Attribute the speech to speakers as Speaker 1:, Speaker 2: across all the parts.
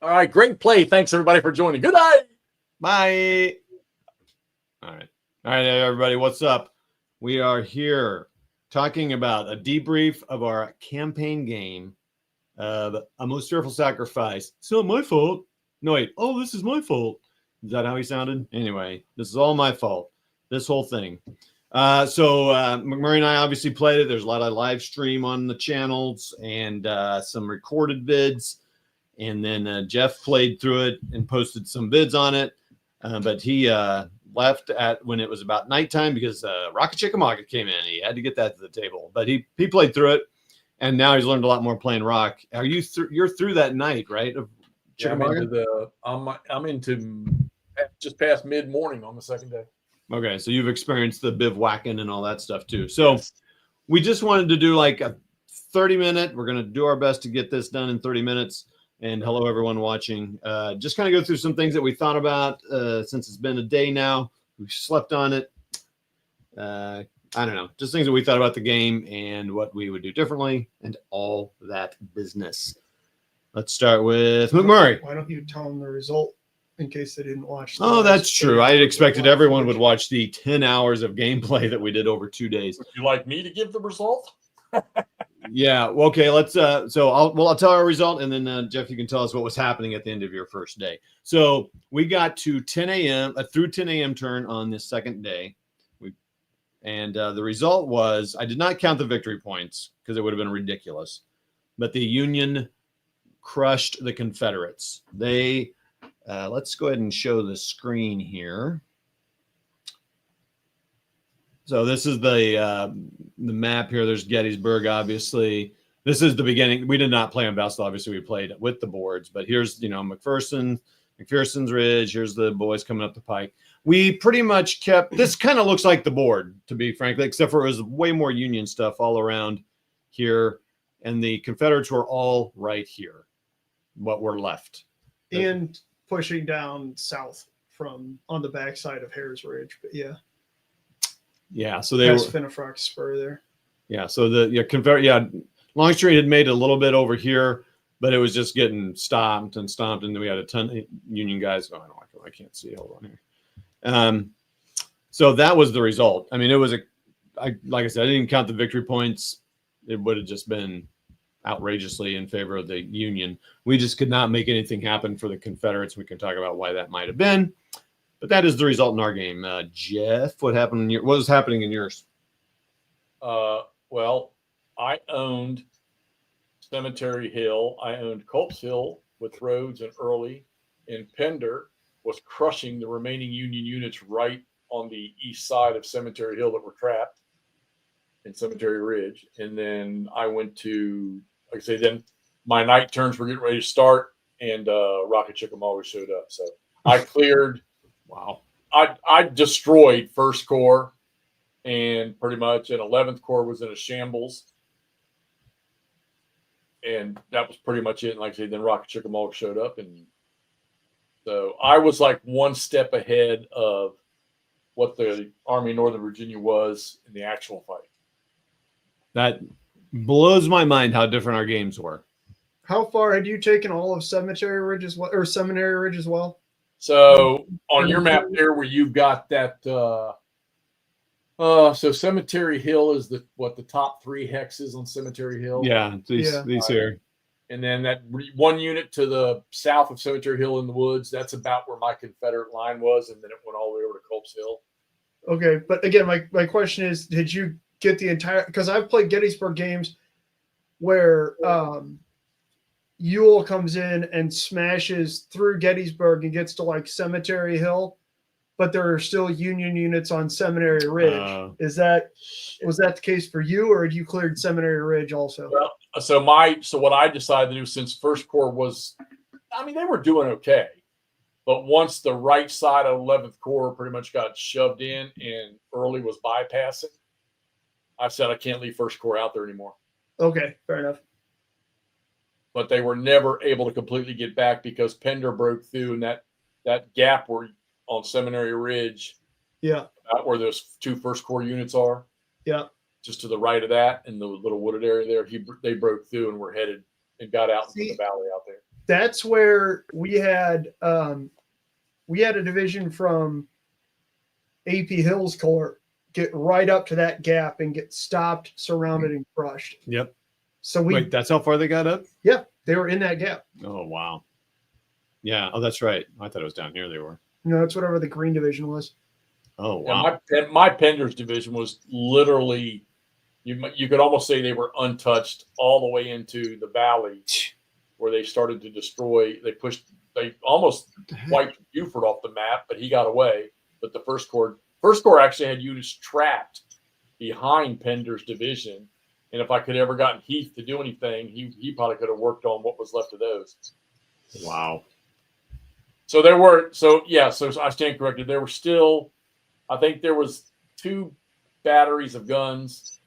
Speaker 1: All right, great play. Thanks everybody for joining. Good night.
Speaker 2: Bye. All right, everybody. What's up? We are here talking about a debrief of our campaign game of A Most Fearful Sacrifice. It's not my fault. No, wait. Oh, this is my fault. Is that how he sounded? Anyway, this is all my fault. This whole thing. So McMurray and I obviously played it. There's a lot of live stream on the channels and some recorded vids. And then Jeff played through it and posted some vids on it. But he left at when it was about nighttime because Rocket Chickamauga came in. He had to get that to the table. But he played through it. And now he's learned a lot more playing rock. Are you you're through that night, right? Of
Speaker 1: Chickamauga? Yeah, I'm into just past mid-morning on the second day.
Speaker 2: Okay, so you've experienced the bivouacking and all that stuff too. So yes. We just wanted to do like a 30-minute. We're going to do our best to get this done in 30 minutes. And hello, everyone watching. Just kind of go through some things that we thought about since it's been a day now. We've slept on it. I don't know, just things that we thought about the game and what we would do differently and all that business. Let's start with McMurray.
Speaker 3: Why don't you tell them the result in case they didn't watch?
Speaker 2: Oh, that's true. I expected everyone would watch the 10 hours of gameplay that we did over 2 days.
Speaker 1: Would you like me to give the result?
Speaker 2: Yeah. Well, okay. Let's. So I'll tell our result, and then Jeff, you can tell us what was happening at the end of your first day. So we got to 10 a.m. Through 10 a.m. turn on this second day. And the result was, I did not count the victory points because it would have been ridiculous, but the Union crushed the Confederates. They, let's go ahead and show the screen here. So this is the map here. There's Gettysburg, obviously. This is the beginning. We did not play on Vestal. Obviously, we played with the boards, but here's, McPherson's Ridge. Here's the boys coming up the pike. We pretty much kept, this kind of looks like the board, to be frankly, except for it was way more Union stuff all around here. And the Confederates were all right here, what were left.
Speaker 3: And pushing down south from on the backside of Harris Ridge. But yeah.
Speaker 2: Yeah, so they
Speaker 3: were Finnefrock Spur there.
Speaker 2: Yeah, so Longstreet had made a little bit over here, but it was just getting stomped, and then we had a ton of Union guys going. Oh, I can't see. Hold on here. So that was the result. I mean, it was like I said, I didn't count the victory points. It would have just been outrageously in favor of the Union. We just could not make anything happen for the Confederates. We can talk about why that might have been, but that is the result in our game. Jeff, what happened? What was happening in yours?
Speaker 1: Well, I owned Cemetery Hill. I owned Culp's Hill with Rhodes and Early, and Pender was crushing the remaining Union units right on the east side of Cemetery Hill that were trapped in Cemetery Ridge. And then I went to, like I say, then my night turns were getting ready to start, and Rocket Chickamauga showed up. So I cleared.
Speaker 2: Wow.
Speaker 1: I destroyed First Corps, and pretty much, and 11th Corps was in a shambles. And that was pretty much it. And like I said, then Rocket Chickamauga showed up, and so I was like one step ahead of what the Army of Northern Virginia was in the actual fight.
Speaker 2: That blows my mind how different our games were.
Speaker 3: How far had you taken all of Cemetery Ridge as well, or Seminary Ridge as well?
Speaker 1: So on your map there, where you've got that, so Cemetery Hill is the top 3 hexes on Cemetery Hill.
Speaker 2: Yeah, these here.
Speaker 1: And then that one unit to the south of Cemetery Hill in the woods, that's about where my Confederate line was, and then it went all the way over to Culp's Hill.
Speaker 3: Okay, but again, my question is, did you get the entire? Because I've played Gettysburg games where Ewell comes in and smashes through Gettysburg and gets to like Cemetery Hill, but there are still Union units on Seminary Ridge. Was that the case for you, or had you cleared Seminary Ridge also?
Speaker 1: Well, so what I decided to do, since First Corps was, I mean, they were doing okay, but once the right side of 11th Corps pretty much got shoved in and Early was bypassing, I said I can't leave First Corps out there anymore.
Speaker 3: Okay, fair enough.
Speaker 1: But they were never able to completely get back because Pender broke through, and that gap where on Seminary Ridge, where those 2 First Corps units are, just to the right of that in the little wooded area there, they broke through and were headed and got out into the valley out there.
Speaker 3: that's where we had a division from AP Hills Corps get right up to that gap and get stopped, surrounded, and crushed.
Speaker 2: Yep.
Speaker 3: So
Speaker 2: Wait, that's how far they got up?
Speaker 3: yeah, they were in that gap.
Speaker 2: Oh, wow. Yeah. Oh, that's right. I thought it was down here they were.
Speaker 3: No, it's whatever the green division was.
Speaker 2: Oh, wow.
Speaker 1: Yeah, my Penders division was literally, you could almost say they were untouched all the way into the valley where they started to destroy. They almost wiped Buford off the map, but he got away. But the First Corps actually had units trapped behind Pender's division. And if I could ever gotten Heath to do anything, he probably could have worked on what was left of those.
Speaker 2: Wow.
Speaker 1: So I stand corrected. There were still, I think there was 2 batteries of guns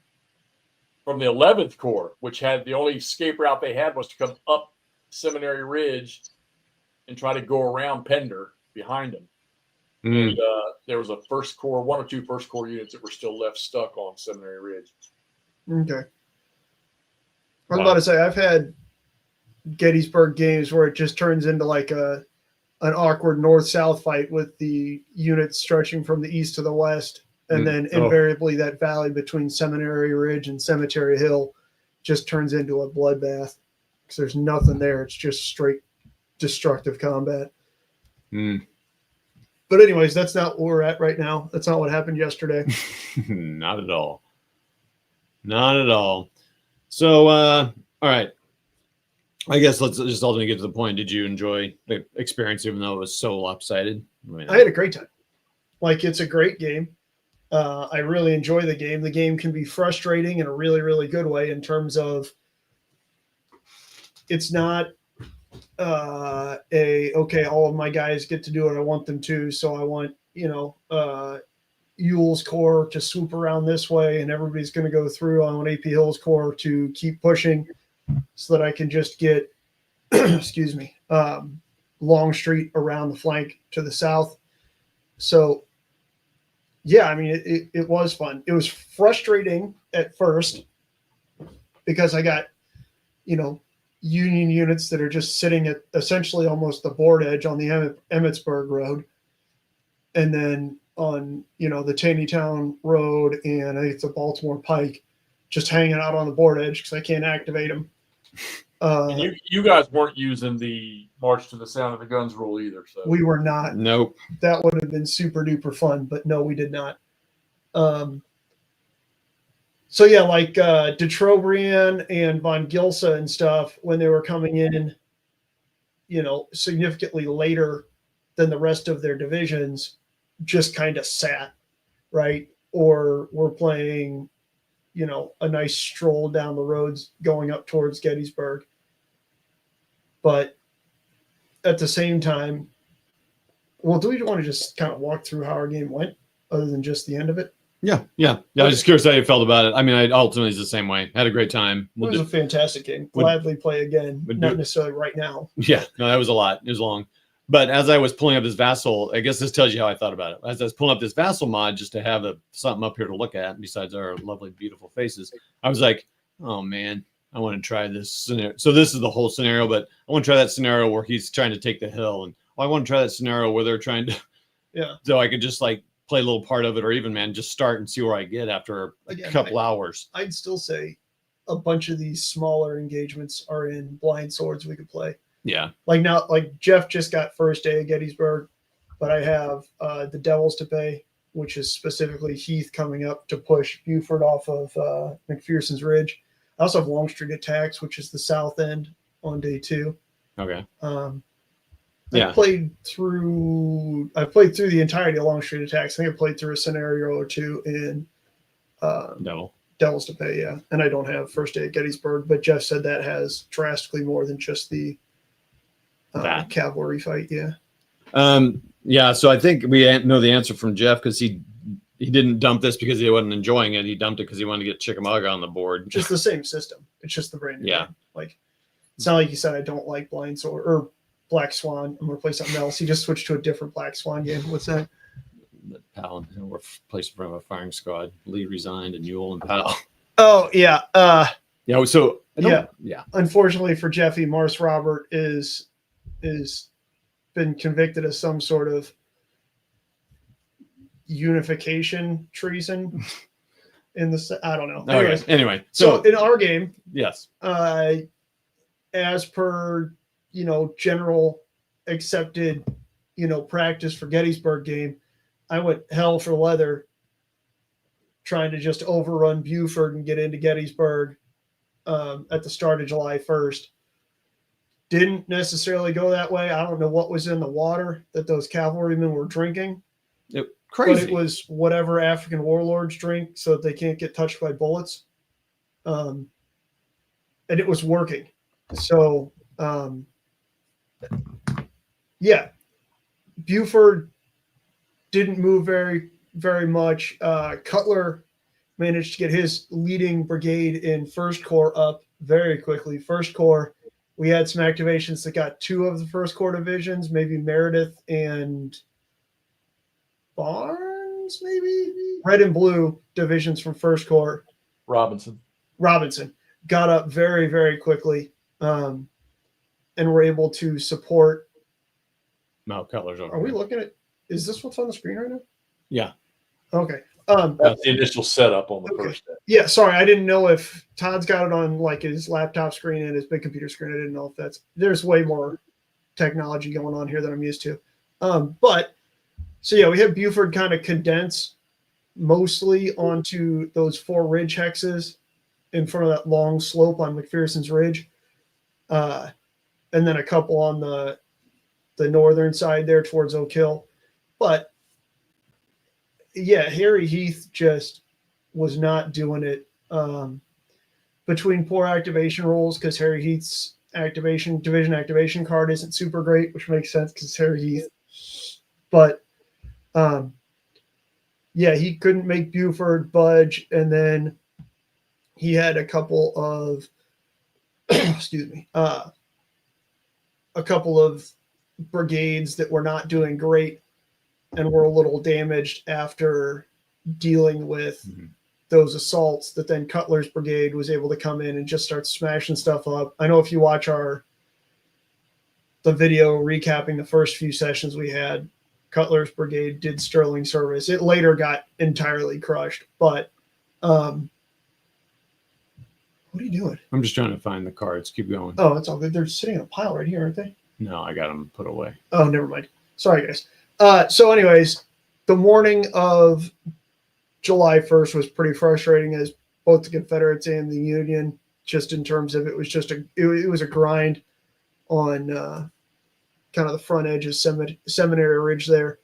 Speaker 1: from the 11th Corps, which had the only escape route they had was to come up Seminary Ridge and try to go around Pender behind them.
Speaker 2: Mm.
Speaker 1: And there was a First Corps, 1 or 2 First Corps units that were still left stuck on Seminary Ridge.
Speaker 3: Okay. I was about to say, I've had Gettysburg games where it just turns into like an awkward north-south fight with the units stretching from the east to the west. And then invariably that valley between Seminary Ridge and Cemetery Hill just turns into a bloodbath because there's nothing there. It's just straight destructive combat.
Speaker 2: Mm.
Speaker 3: But anyways, that's not where we're at right now. That's not what happened yesterday.
Speaker 2: Not at all. Not at all. So, all right. I guess let's just ultimately get to the point. Did you enjoy the experience, even though it was so lopsided?
Speaker 3: I had a great time. Like, it's a great game. I really enjoy the game. The game can be frustrating in a really, really good way in terms of it's not okay, all of my guys get to do what I want them to. So I want, Ewell's Corps to swoop around this way and everybody's going to go through. I want AP Hill's Corps to keep pushing so that I can just get, Longstreet around the flank to the south. So, yeah, I mean, it was fun. It was frustrating at first because I got, Union units that are just sitting at essentially almost the board edge on the Emmitsburg Road. And then on, the Taneytown Road and I think it's a Baltimore Pike, just hanging out on the board edge because I can't activate them.
Speaker 1: And you guys weren't using the March to the Sound of the Guns rule either. So
Speaker 3: we were not.
Speaker 2: Nope.
Speaker 3: That would have been super duper fun, but no, we did not. So yeah, like de Trobriand and von Gilsa and stuff, when they were coming in, significantly later than the rest of their divisions, just kind of sat, right? Or were playing, a nice stroll down the roads going up towards Gettysburg. But at the same time, well, do we want to just kind of walk through how our game went other than just the end of it?
Speaker 2: Yeah. I was just curious how you felt about it. I mean, I ultimately was the same way. Had a great time.
Speaker 3: It was a fantastic game. Gladly play again. Not necessarily right now.
Speaker 2: Yeah, no, that was a lot. It was long. But as I was pulling up this Vassal, I guess this tells you how I thought about it. As I was pulling up this Vassal mod just to have something up here to look at besides our lovely, beautiful faces, I was like, oh, man, I want to try this scenario. So this is the whole scenario, but I want to try that scenario where he's trying to take the hill. And I want to try that scenario where they're trying to, so I could just like play a little part of it, or even, man, just start and see where I get after a couple hours. I'd
Speaker 3: still say a bunch of these smaller engagements are in blind swords we could play.
Speaker 2: Yeah.
Speaker 3: Like now, like Jeff just got first day at Gettysburg, but I have the Devils to pay, which is specifically Heath coming up to push Buford off of McPherson's Ridge. I also have Longstreet attacks, which is the south end on day 2.
Speaker 2: Okay.
Speaker 3: I played through the entirety of Longstreet attacks. I think I played through a scenario or 2 in Devils to pay, yeah. And I don't have first day at Gettysburg, but Jeff said that has drastically more than just the cavalry fight, yeah.
Speaker 2: So I think we know the answer from Jeff because he didn't dump this because he wasn't enjoying it. He dumped it because he wanted to get Chickamauga on the board.
Speaker 3: Just the same system. It's just the brand new game. Like, it's not like he said I don't like Blind Sword or Black Swan. I'm going to play something else. He just switched to a different Black Swan game. What's that?
Speaker 2: Powell, we're placed in front of a firing squad. Lee resigned and Ewell and Powell.
Speaker 3: Oh, yeah.
Speaker 2: Unfortunately
Speaker 3: for Jeffy, Mars Robert is is been convicted of some sort of unification treason in the, I don't know. Anyways,
Speaker 2: Anyway,
Speaker 3: so in our game,
Speaker 2: yes,
Speaker 3: as per, general accepted, practice for Gettysburg game, I went hell for leather trying to just overrun Buford and get into Gettysburg at the start of July 1st. Didn't necessarily go that way. I don't know what was in the water that those cavalrymen were drinking.
Speaker 2: crazy.
Speaker 3: But it was whatever African warlords drink so that they can't get touched by bullets. And it was working. So, yeah, Buford didn't move very, very much. Cutler managed to get his leading brigade in First Corps up very quickly. First Corps, we had some activations that got two of the First Corps divisions, maybe Meredith and Barnes, maybe red and blue divisions from First Corps.
Speaker 1: Robinson
Speaker 3: got up very, very quickly, and were able to support.
Speaker 2: No, Cutler's over.
Speaker 3: Are we looking at? Is this what's on the screen right now?
Speaker 2: Yeah.
Speaker 3: Okay.
Speaker 1: That's the initial setup on the
Speaker 3: Okay.
Speaker 1: first day.
Speaker 3: Yeah, sorry, I didn't know if Todd's got it on like his laptop screen and his big computer screen. I didn't know if there's way more technology going on here than I'm used to. But so yeah, we have Buford kind of condense mostly onto those 4 ridge hexes in front of that long slope on McPherson's Ridge, and then a couple on the northern side there towards Oak Hill. But yeah, Harry Heath just was not doing it between poor activation rolls because Harry Heath's division activation card isn't super great, which makes sense because it's Harry Heath. But yeah, he couldn't make Buford budge, and then he had a couple of a couple of brigades that were not doing great and were a little damaged after dealing with those assaults, that then Cutler's brigade was able to come in and just start smashing stuff up. I know if you watch the video recapping the first few sessions we had, Cutler's brigade did sterling service. It later got entirely crushed, but what are you doing?
Speaker 2: I'm just trying to find the cards. Keep going.
Speaker 3: Oh, that's all good. They're sitting in a pile right here, aren't they?
Speaker 2: No, I got them put away.
Speaker 3: Oh, never mind. Sorry, guys. So anyways, the morning of July 1st was pretty frustrating as both the Confederates and the Union, just in terms of it was just it was a grind on kind of the front edge of Seminary Ridge there.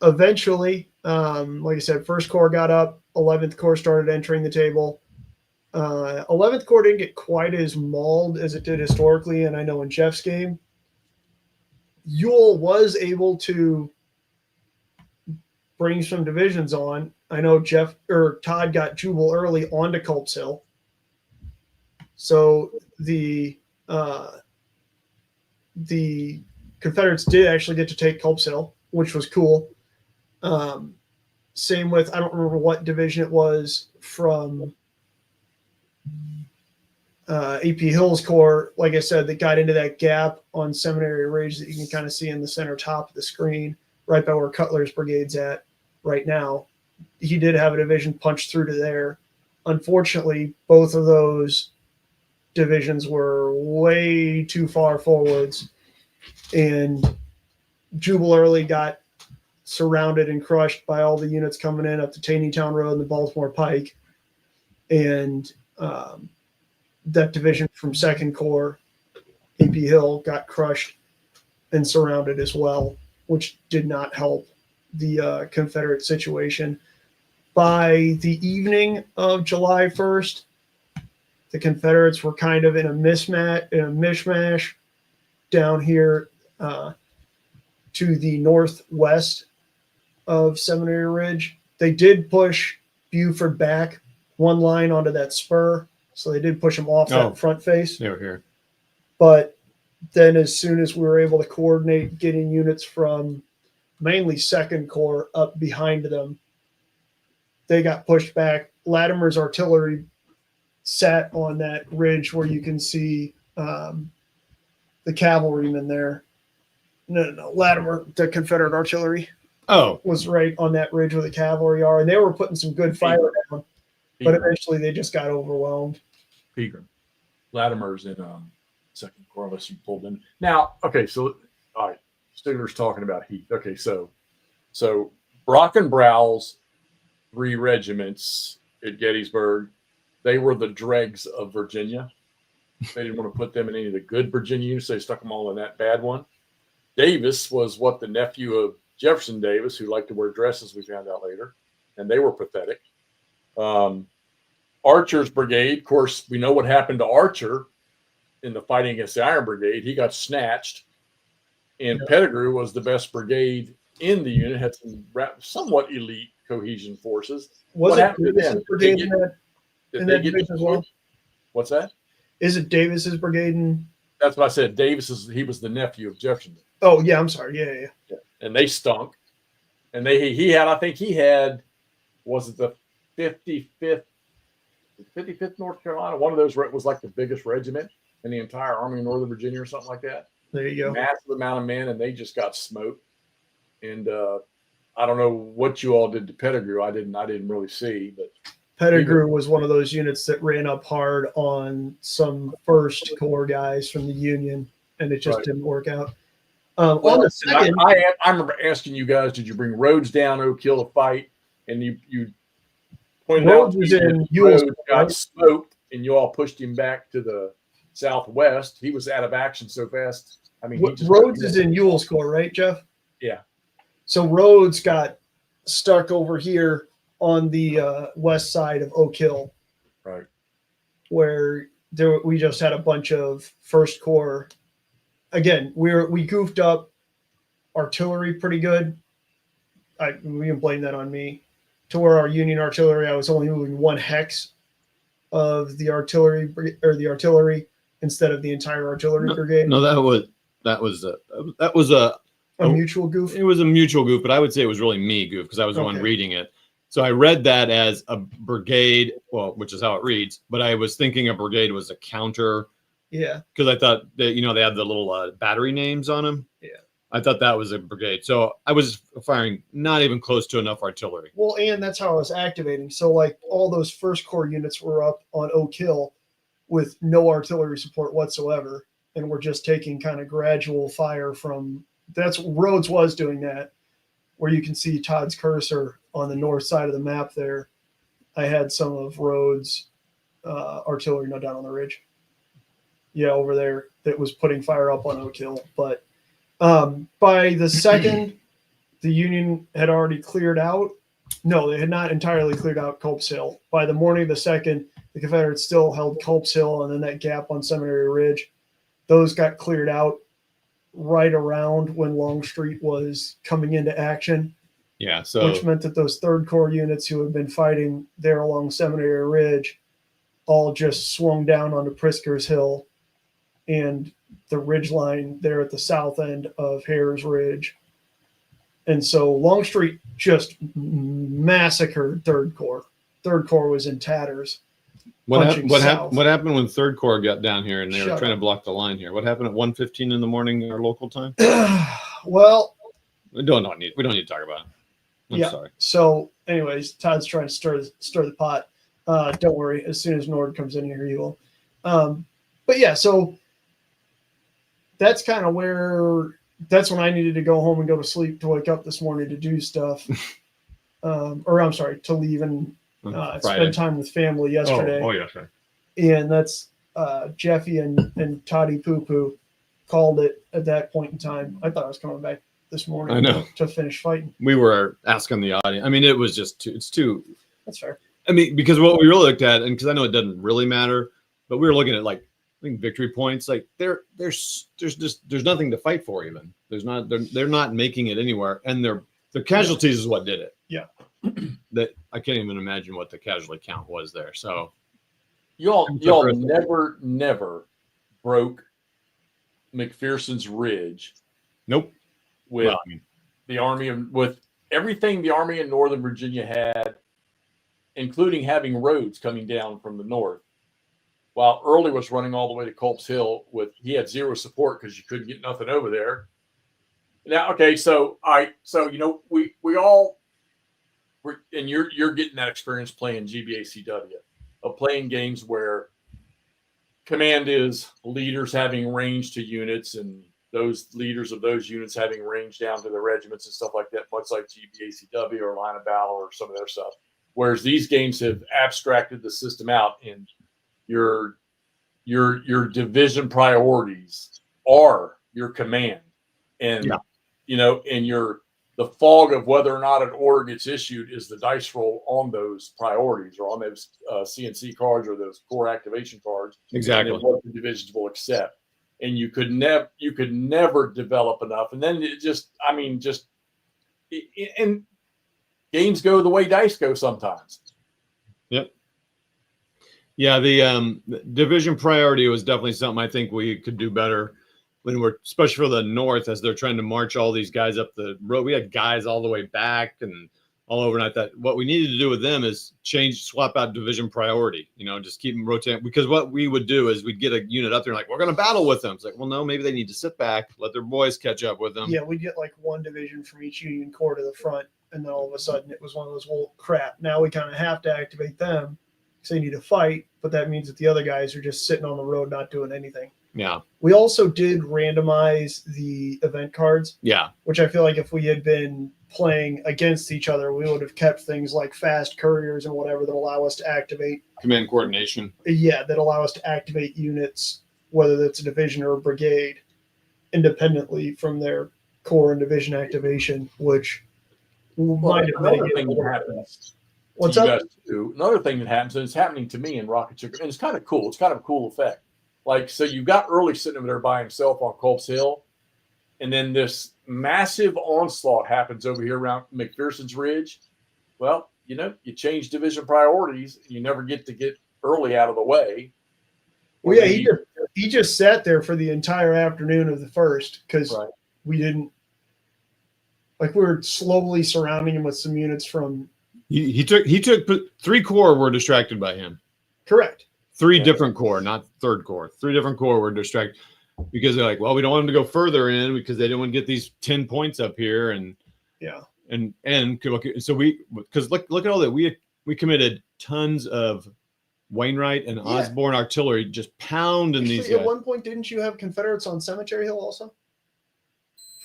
Speaker 3: Eventually, like I said, First Corps got up, 11th Corps started entering the table. 11th Corps didn't get quite as mauled as it did historically, and I know in Jeff's game, Ewell was able to bring some divisions on. I know Todd got Jubal early onto Culp's Hill. So the Confederates did actually get to take Culp's Hill, which was cool. Same with, I don't remember what division it was from AP Hill's Corps, like I said, that got into that gap on Seminary Ridge that you can kind of see in the center top of the screen, right by where Cutler's brigade's at right now. He did have a division punch through to there. Unfortunately, both of those divisions were way too far forwards, and Jubal early got surrounded and crushed by all the units coming in up the Taneytown Road and the Baltimore Pike. And that division from 2nd Corps, AP Hill, got crushed and surrounded as well, which did not help the Confederate situation. By the evening of July 1st, the Confederates were kind of in a mishmash down here to the northwest of Seminary Ridge. They did push Buford back one line onto that spur, so they did push him off that front face.
Speaker 2: They were here.
Speaker 3: But then as soon as we were able to coordinate getting units from mainly 2nd Corps up behind them, they got pushed back. Latimer's artillery sat on that ridge where you can see the cavalrymen there. No. Latimer, the Confederate artillery,
Speaker 2: Oh,
Speaker 3: was right on that ridge where the cavalry are, and they were putting some good fire down. But
Speaker 1: Pegram.
Speaker 3: eventually, they just got overwhelmed.
Speaker 1: Pegram. Latimer's in second corps unless you pulled in. Now, okay, so all right, Stigler's talking about heat. Okay, so Brockenbrow's 3 regiments at Gettysburg, they were the dregs of Virginia. They didn't want to put them in any of the good Virginia units. They stuck them all in that bad one. Davis was what the nephew of Jefferson Davis, who liked to wear dresses, we found out later, and they were pathetic. Archer's brigade, of course, we know what happened to Archer in the fighting against the Iron Brigade. He got snatched, and Pettigrew was the best brigade in the unit, had some somewhat elite cohesion forces.
Speaker 3: Was it Davis's brigade
Speaker 1: in
Speaker 3: that division as well?
Speaker 1: What's that?
Speaker 3: Is it Davis's brigade?
Speaker 1: That's what I said. He was the nephew of Jefferson.
Speaker 3: Oh, yeah, I'm sorry. Yeah.
Speaker 1: And they stunk. And he had, was it the 55th North Carolina? One of those was like the biggest regiment in the entire Army of Northern Virginia or something like that.
Speaker 3: There you go.
Speaker 1: Massive amount of men, and they just got smoked. And I don't know what you all did to Pettigrew. I didn't really see, but
Speaker 3: Pettigrew was one of those units that ran up hard on some First Corps guys from the Union, and it just didn't work out. On the second,
Speaker 1: I remember asking you guys, did you bring Rhodes down Oak Hill to fight? And you pointed
Speaker 3: Rhodes
Speaker 1: out
Speaker 3: was in Ewell's,
Speaker 1: Rhodes got smoked, and you all pushed him back to the southwest. He was out of action so fast. I mean,
Speaker 3: Rhodes is in Ewell's Corps, right, Jeff?
Speaker 1: Yeah.
Speaker 3: So Rhodes got stuck over here on the west side of Oak Hill,
Speaker 1: right,
Speaker 3: where we just had a bunch of First Corps. Again, we goofed up artillery pretty good. We can blame that on me. To where our Union artillery, I was only moving 1 hex of the artillery instead of the entire artillery brigade.
Speaker 2: No, that was a
Speaker 3: mutual goof.
Speaker 2: It was a mutual goof, but I would say it was really me goof because I was the one reading it. So I read that as a brigade, well, which is how it reads, but I was thinking a brigade was a counter.
Speaker 3: Yeah.
Speaker 2: Because I thought that, they had the little battery names on them.
Speaker 3: Yeah.
Speaker 2: I thought that was a brigade. So I was firing not even close to enough artillery.
Speaker 3: Well, and that's how I was activating. So like all those First Corps units were up on Oak Hill with no artillery support whatsoever. And we're just taking kind of gradual fire from, Rhodes was doing that, where you can see Todd's cursor on the north side of the map there. I had some of Rhodes' artillery down on the ridge. Yeah, over there that was putting fire up on Oak Hill. But by the second, the Union had already cleared out. No, they had not entirely cleared out Culp's Hill. By the morning of the second, the Confederates still held Culp's Hill and then that gap on Seminary Ridge. Those got cleared out right around when Longstreet was coming into action.
Speaker 2: Yeah, so
Speaker 3: which meant that those Third Corps units who had been fighting there along Seminary Ridge all just swung down onto Prisker's Hill and the ridge line there at the south end of Hare's Ridge. And so Longstreet just massacred Third Corps. Third Corps was in tatters.
Speaker 2: What happened when Third Corps got down here and they were trying to block the line here? What happened at 1:15 in the morning our local time?
Speaker 3: Well,
Speaker 2: we don't need to talk about it. I'm sorry.
Speaker 3: So anyways, Todd's trying to stir the pot. Don't worry. As soon as Nord comes in here, he will. But yeah, so that's kind of that's when I needed to go home and go to sleep to wake up this morning to do stuff. To leave and spend time with family yesterday.
Speaker 2: Oh yeah, sure.
Speaker 3: And that's Jeffy and Toddy Poo Poo called it at that point in time. I thought I was coming back this morning to finish fighting.
Speaker 2: We were asking the audience. I mean, it was just too.
Speaker 3: That's fair.
Speaker 2: I mean, because what we really looked at, and because I know it doesn't really matter, but we were looking at I think victory points. Like there's nothing to fight for even. They're not making it anywhere, and their casualties is what did it.
Speaker 3: Yeah.
Speaker 2: That I can't even imagine what the casualty count was there. So
Speaker 1: y'all never broke McPherson's Ridge.
Speaker 2: Nope.
Speaker 1: With with everything the Army in Northern Virginia had, including having roads coming down from the north, while Early was running all the way to Culp's Hill he had zero support because you couldn't get nothing over there. Now, okay, so we all and you're getting that experience playing GBACW, of playing games where command is leaders having range to units, and those leaders of those units having range down to the regiments and stuff like that, much like GBACW or Line of Battle or some of their stuff. Whereas these games have abstracted the system out, and your division priorities are your command, and and the fog of whether or not an order gets issued is the dice roll on those priorities or on those CNC cards or those core activation cards.
Speaker 2: Exactly.
Speaker 1: And what the divisions will accept. And you could never develop enough. And then and games go the way dice go sometimes.
Speaker 2: Yep. Yeah, the division priority was definitely something I think we could do better when we're, especially for the North, as they're trying to march all these guys up the road. We had guys all the way back and all over. And I thought what we needed to do with them is swap out division priority, just keep them rotating. Because what we would do is we'd get a unit up there and like, we're going to battle with them. It's like, well, no, maybe they need to sit back, let their boys catch up with them.
Speaker 3: Yeah, we'd get like one division from each Union Corps to the front. And then all of a sudden it was one of those, well, crap, now we kind of have to activate them because they need to fight. But that means that the other guys are just sitting on the road not doing anything.
Speaker 2: Yeah.
Speaker 3: We also did randomize the event cards.
Speaker 2: Yeah.
Speaker 3: Which I feel like if we had been playing against each other, we would have kept things like fast couriers and whatever that allow us to activate.
Speaker 2: Command coordination.
Speaker 3: Yeah, that allow us to activate units, whether that's a division or a brigade, independently from their core and division activation, which might have
Speaker 1: another thing that happens.
Speaker 3: What's up?
Speaker 1: Another thing that happens, and it's happening to me in Rocket Sugar, and it's kind of cool. It's kind of a cool effect. Like, so you've got Early sitting over there by himself on Culp's Hill, and then this massive onslaught happens over here around McPherson's Ridge. Well, you change division priorities, and you never get Early out of the way.
Speaker 3: Well, yeah, he just sat there for the entire afternoon of the first because we didn't, like, we were slowly surrounding him with some units from.
Speaker 2: He took 3 corps were distracted by him.
Speaker 3: Correct.
Speaker 2: 3 different corps, not third corps. 3 different corps were distracted because they're like, well, we don't want them to go further in because they didn't want to get these 10 points up here. And so because look at all that we committed tons of Wainwright and Osborne artillery just pounding these guys.
Speaker 3: At one point, didn't you have Confederates on Cemetery Hill also?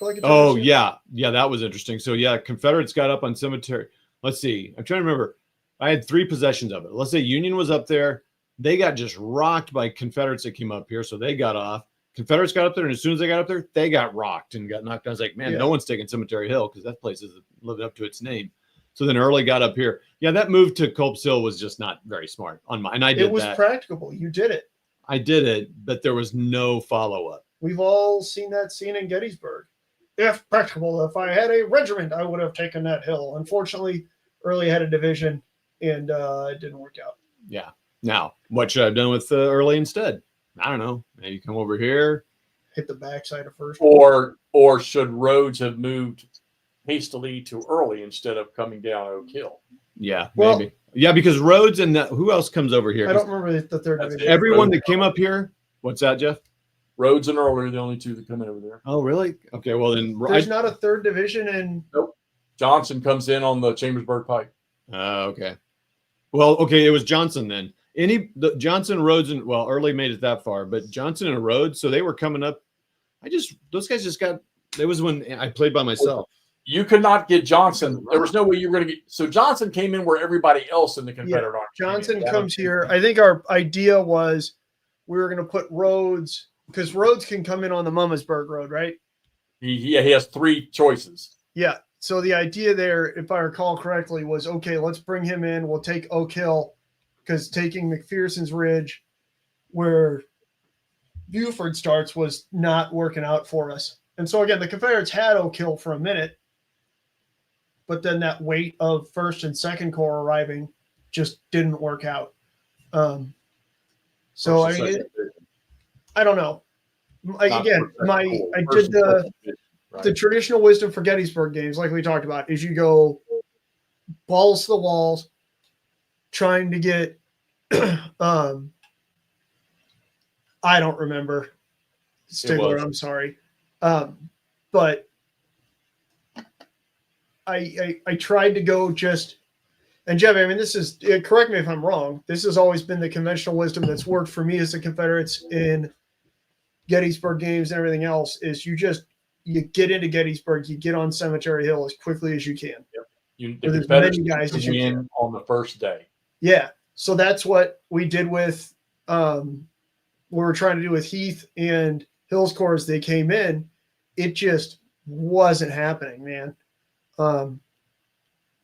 Speaker 2: Yeah, that was interesting. So yeah, Confederates got up on Cemetery. Let's see. I'm trying to remember. I had 3 possessions of it. Let's say Union was up there. They got just rocked by Confederates that came up here, so they got off. Confederates got up there, and as soon as they got up there, they got rocked and got knocked down. I was like, man, no one's taking Cemetery Hill because that place is living up to its name. So then Early got up here. Yeah, that move to Culp's Hill was just not very smart on mine. And I did
Speaker 3: it was practicable. You did it.
Speaker 2: I did it, but there was no follow-up.
Speaker 3: We've all seen that scene in Gettysburg. If practicable, if I had a regiment, I would have taken that hill. Unfortunately, Early had a division, and it didn't work out.
Speaker 2: Yeah. Now, what should I have done with Early instead? I don't know. Maybe come over here,
Speaker 3: hit the backside of first,
Speaker 1: or should Rhodes have moved hastily to Early instead of coming down Oak Hill?
Speaker 2: Yeah, maybe. Yeah, because Rhodes and who else comes over here?
Speaker 3: I don't remember the third division.
Speaker 2: Everyone that came up here. What's that, Jeff?
Speaker 1: Rhodes and Early are the only 2 that come in over there.
Speaker 2: Oh, really? Okay, well then
Speaker 3: there's not a third division in.
Speaker 1: Nope. Johnson comes in on the Chambersburg Pike.
Speaker 2: Okay. Well, okay, it was Johnson then. Johnson, Rhodes, and Early made it that far, but Johnson and Rhodes, so they were coming up. Those guys just got. It was when I played by myself.
Speaker 1: You could not get Johnson. There was no way you were going to get. So Johnson came in where everybody else in the Confederate Army.
Speaker 3: Johnson comes here. I think our idea was we were going to put Rhodes because Rhodes can come in on the Mummersburg Road, right?
Speaker 1: He has 3 choices.
Speaker 3: Yeah. So the idea there, if I recall correctly, was okay. Let's bring him in. We'll take Oak Hill. Because taking McPherson's Ridge, where Buford starts, was not working out for us. And so, again, the Confederates had Oak Hill for a minute, but then that weight of 1st and 2nd Corps arriving just didn't work out. I don't know. I did the traditional wisdom for Gettysburg games, like we talked about, is you go balls to the walls, trying to get I don't remember Stigler, I'm sorry. But I tried to go just, and Jeff, I mean, this is, correct me if I'm wrong, this has always been the conventional wisdom that's worked for me as the Confederates in Gettysburg games and everything else, is you get into Gettysburg, you get on Cemetery Hill as quickly as you can.
Speaker 1: Yep.
Speaker 3: With as many guys as you can
Speaker 1: on the first day.
Speaker 3: Yeah. So that's what we did with, we were trying to do with Heath and Hill's Corps as they came in. It just wasn't happening, man.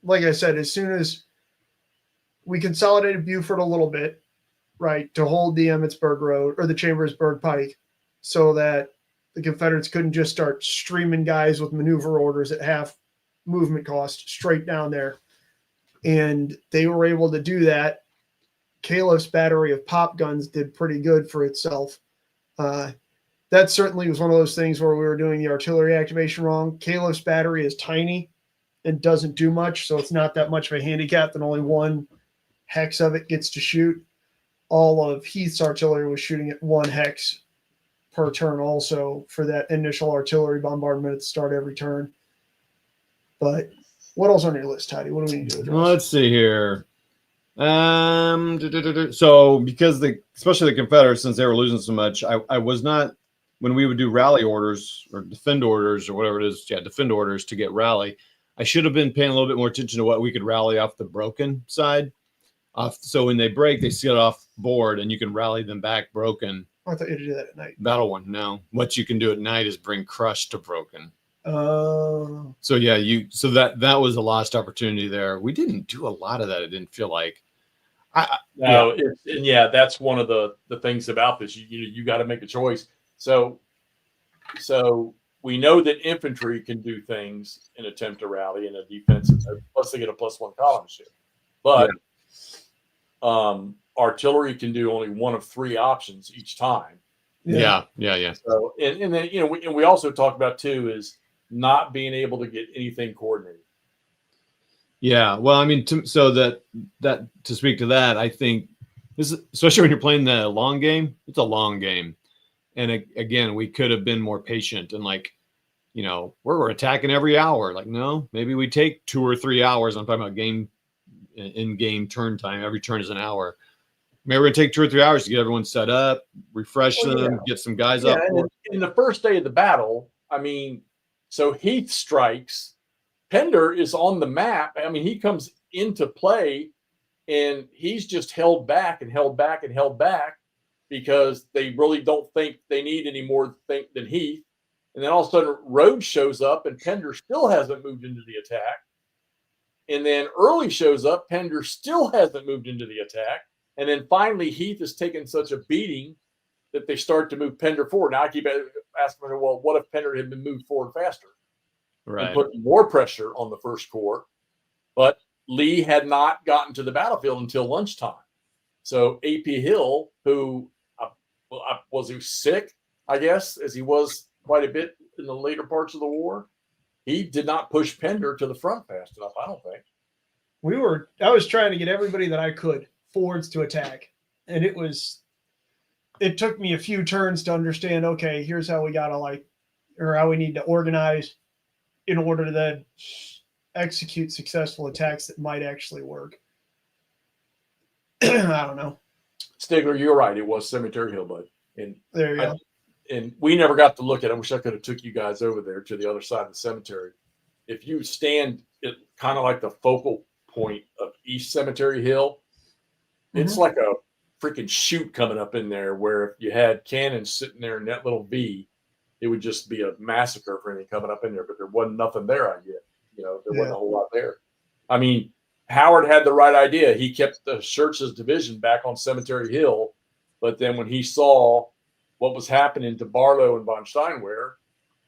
Speaker 3: Like I said, as soon as we consolidated Buford a little bit, right, to hold the Emmetsburg Road or the Chambersburg Pike, so that the Confederates couldn't just start streaming guys with maneuver orders at half movement cost straight down there. And they were able to do that. Caliph's battery of pop guns did pretty good for itself. That certainly was one of those things where we were doing the artillery activation wrong. Caliph's battery is tiny and doesn't do much, so it's not that much of a handicap that only one hex of it gets to shoot. All of Heath's artillery was shooting at one hex per turn also for that initial artillery bombardment at the start of every turn. But what else on your list, Toddy? What do we need to address?
Speaker 2: Well, let's see here. So because especially the Confederates, since they were losing so much, I was not, when we would do rally orders or defend orders or whatever it is, defend orders to get rally, I should have been paying a little bit more attention to what we could rally off the broken side. So when they break, they see it off board and you can rally them back broken.
Speaker 3: I thought you had to do that at night.
Speaker 2: Battle one, no. What you can do at night is bring crush to broken.
Speaker 3: Oh.
Speaker 2: So yeah, so that was a lost opportunity there. We didn't do a lot of that. It didn't feel like.
Speaker 1: That's one of the things about this. You got to make a choice. So we know that infantry can do things in attempt to rally in a defensive. Plus, they get a +1 column shift. But artillery can do only one of 3 options each time.
Speaker 2: Yeah.
Speaker 1: So and then we also talked about too is not being able to get anything coordinated.
Speaker 2: Yeah, well, I mean, to speak to that, I think this, especially when you're playing the long game, it's a long game, and again, we could have been more patient and we're attacking every hour. Like, no, maybe we take 2 or 3 hours. I'm talking about in-game turn time. Every turn is an hour. Maybe we're gonna take 2 or 3 hours to get everyone set up, refresh them, get some guys up.
Speaker 1: In the first day of the battle, I mean, so Heath strikes. Pender is on the map. I mean, he comes into play and he's just held back because they really don't think they need any more than Heath. And then all of a sudden Rhodes shows up and Pender still hasn't moved into the attack. And then Early shows up. Pender still hasn't moved into the attack. And then finally Heath has taken such a beating that they start to move Pender forward. Now I keep asking, well, what if Pender had been moved forward faster?
Speaker 2: Right.
Speaker 1: And put more pressure on the First Corps. But Lee had not gotten to the battlefield until lunchtime. So A.P. Hill, who was sick, I guess, as he was quite a bit in the later parts of the war, he did not push Pender to the front fast enough, I don't think.
Speaker 3: I was trying to get everybody that I could forwards to attack. And it took me a few turns to understand, okay, here's how we got to or how we need to organize in order to then execute successful attacks that might actually work. I don't know.
Speaker 1: Stigler, you're right. It was Cemetery Hill, bud. And
Speaker 3: there you go.
Speaker 1: And we never got to look at it. I wish I could have took you guys over there to the other side of the cemetery. If you stand at kind of like the focal point of East Cemetery Hill, it's like a freaking chute coming up in there where if you had cannons sitting there in that little V, it would just be a massacre for anything coming up in there, but there wasn't nothing there, I get. There wasn't a whole lot there. I mean, Howard had the right idea. He kept the Schertz's division back on Cemetery Hill, but then when he saw what was happening to Barlow and von Steinwehr,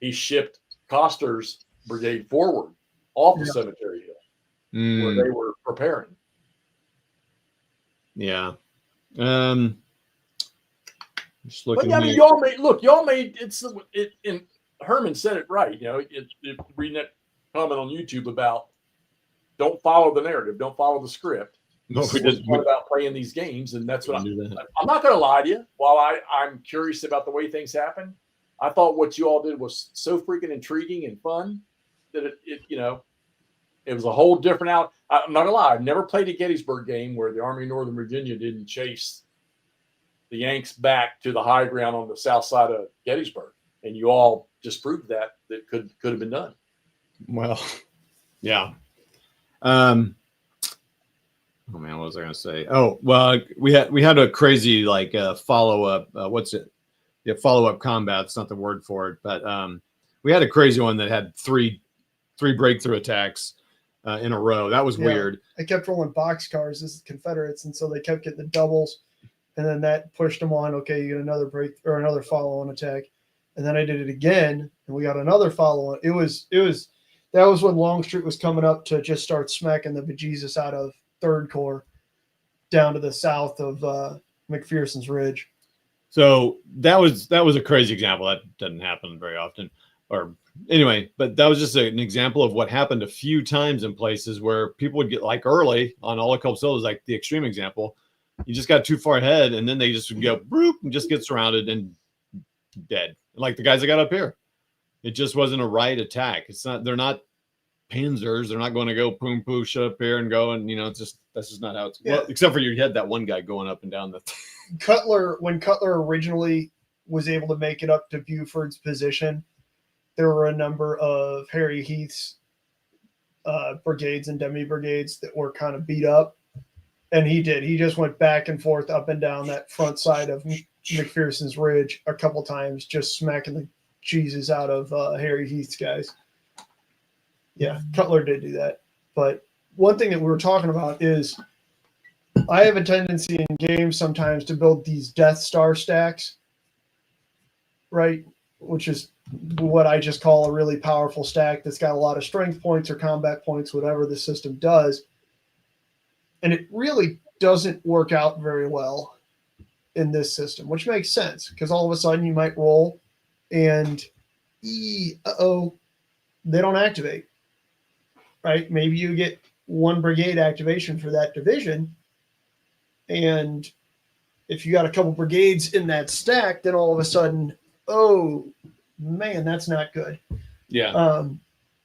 Speaker 1: he shipped Coster's brigade forward off of Cemetery Hill, where they were preparing.
Speaker 2: Yeah.
Speaker 1: But I mean, y'all made it. And Herman said it right. Reading that comment on YouTube about don't follow the narrative, don't follow the script.
Speaker 2: No,
Speaker 1: we just about playing these games, and that's what I'm not going to lie to you. While I'm curious about the way things happen, I thought what you all did was so freaking intriguing and fun that It was a whole different out. I'm not gonna lie, I've never played a Gettysburg game where the Army of Northern Virginia didn't chase the Yanks back to the high ground on the south side of Gettysburg, and you all just proved that could have been done.
Speaker 2: Well, yeah. Oh man, what was I going to say? Oh, well, we had a crazy like follow up. What's it? Yeah, follow up combat. It's not the word for it, but we had a crazy one that had three breakthrough attacks in a row. That was weird.
Speaker 3: I kept rolling boxcars as Confederates, and so they kept getting the doubles, and then that pushed them on. Okay, you get another break or another follow on attack, and then I did it again, and we got another follow on. It was that was when Longstreet was coming up to just start smacking the bejesus out of Third Corps down to the south of McPherson's Ridge.
Speaker 2: So that was a crazy example. That doesn't happen very often. Or anyway, but that was just an example of what happened a few times in places where people would get like early on all the Culpsillas, like the extreme example. You just got too far ahead, and then they just would go broop and just get surrounded and dead. Like the guys that got up here. It just wasn't a right attack. It's not. They're not panzers. They're not going to go boom poo shut up here and go and it's just that's just not how it's. Well, except for you had that one guy going up and down the.
Speaker 3: When Cutler originally was able to make it up to Buford's position, there were a number of Harry Heath's brigades and demi brigades that were kind of beat up, and he just went back and forth up and down that front side of McPherson's Ridge a couple times, just smacking the Jesus out of Harry Heath's guys. Yeah, Cutler did do that. But one thing that we were talking about is I have a tendency in games sometimes to build these Death Star stacks, right? Which is what I just call a really powerful stack that's got a lot of strength points or combat points, whatever the system does. And it really doesn't work out very well in this system, which makes sense because all of a sudden you might roll and they don't activate, right? Maybe you get one brigade activation for that division, and if you got a couple brigades in that stack, then all of a sudden, oh man, that's not good.
Speaker 2: Yeah.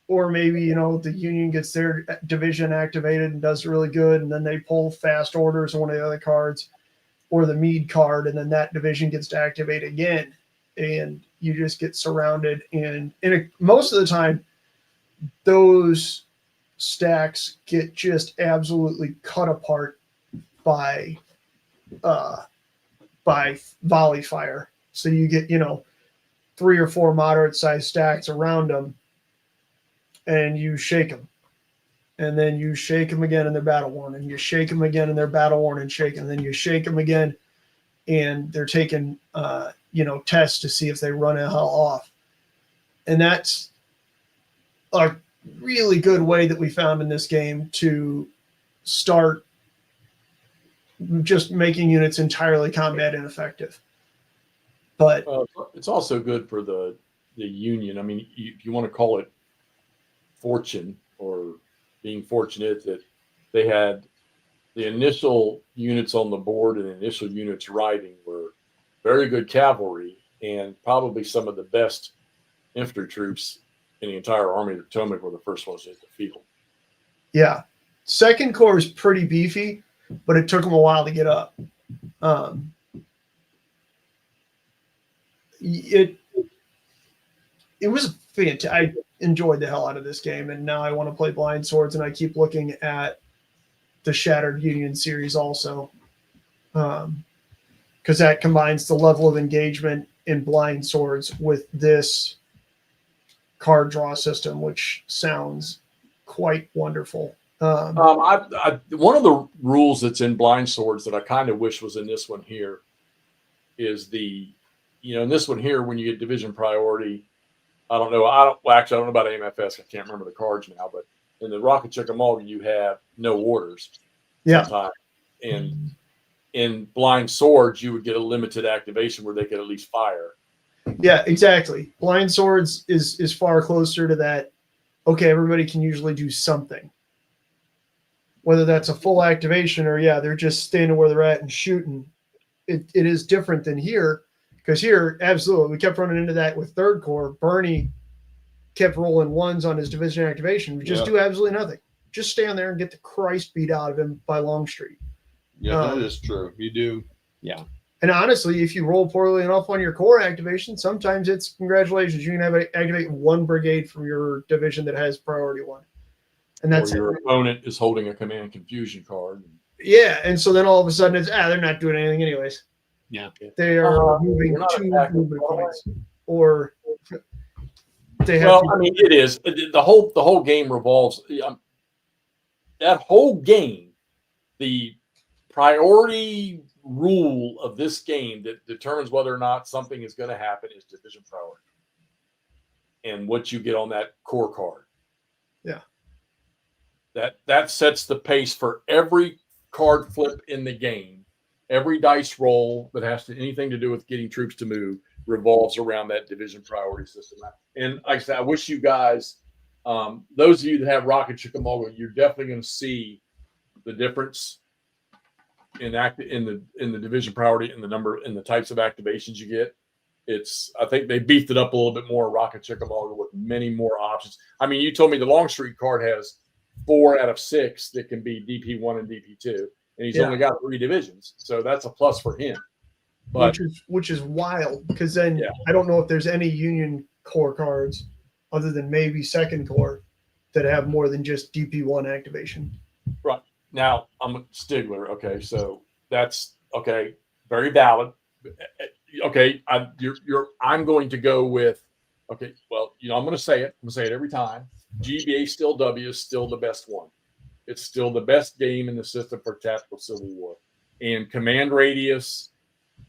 Speaker 3: Or maybe the Union gets their division activated and does really good, and then they pull fast orders on one of the other cards, or the Meade card, and then that division gets to activate again, and you just get surrounded. And most of the time, those stacks get just absolutely cut apart by volley fire. So you get 3 or 4 moderate sized stacks around them, and you shake them, and then you shake them again and they're battle worn, and you shake them again and they're battle worn and shaken, and then you shake them again and they're taking tests to see if they run the hell off. And that's a really good way that we found in this game to start just making units entirely combat ineffective. But
Speaker 1: it's also good for the Union. I mean, you want to call it fortune or being fortunate that they had the initial units on the board and the initial units riding were very good cavalry and probably some of the best infantry troops in the entire Army of the Potomac were the first ones to hit the field.
Speaker 3: Yeah. Second Corps is pretty beefy, but it took them a while to get up. It was fantastic. I enjoyed the hell out of this game, and now I want to play Blind Swords, and I keep looking at the Shattered Union series also, because that combines the level of engagement in Blind Swords with this card draw system, which sounds quite wonderful.
Speaker 1: One of the rules that's in Blind Swords that I kind of wish was in this one here is in this one here, when you get division priority, I don't know about AMFS. I can't remember the cards now, but in the Rocket Chickamauga, you have no orders.
Speaker 3: Yeah.
Speaker 1: Sometimes. And in Blind Swords, you would get a limited activation where they could at least fire.
Speaker 3: Yeah, exactly. Blind Swords is far closer to that. Okay, everybody can usually do something. Whether that's a full activation or, they're just standing where they're at and shooting. It is different than here, because here, absolutely, we kept running into that with Third Corps. Bernie kept rolling ones on his division activation, would just do absolutely nothing. Just stand there and get the Christ beat out of him by Longstreet.
Speaker 2: Yeah, that is true. You do. Yeah.
Speaker 3: And honestly, if you roll poorly enough on your core activation, sometimes it's congratulations. You can have activate one brigade from your division that has priority 1. And that's
Speaker 1: or your opponent is holding a command confusion card.
Speaker 3: Yeah, and so then all of a sudden it's they're not doing anything anyways.
Speaker 2: Yeah.
Speaker 3: They are moving 2 movement points. Or they have
Speaker 1: I mean, it is. The whole game revolves that whole game, the priority rule of this game that determines whether or not something is going to happen is division priority and what you get on that core card.
Speaker 3: Yeah.
Speaker 1: That sets the pace for every card flip in the game. Every dice roll that has anything to do with getting troops to move revolves around that division priority system. And like I said, I wish you guys, those of you that have Rocket Chickamauga, you're definitely going to see the difference in the division priority and the number and the types of activations you get. I think they beefed it up a little bit more, Rocket Chickamauga, with many more options. I mean, you told me the Longstreet card has 4 out of 6 that can be DP1 and DP2, and he's only got 3 divisions, so that's a plus for him. But
Speaker 3: which is wild, because then I don't know if there's any Union core cards other than maybe Second Corps that have more than just DP1 activation.
Speaker 1: Right. Now I'm a Stigler. Okay, so that's okay. Very valid. Okay, I'm going to go with. Okay, well, I'm going to say it. I'm going to say it every time. GBA still W is still the best one. It's still the best game in the system for tactical Civil War. And command radius,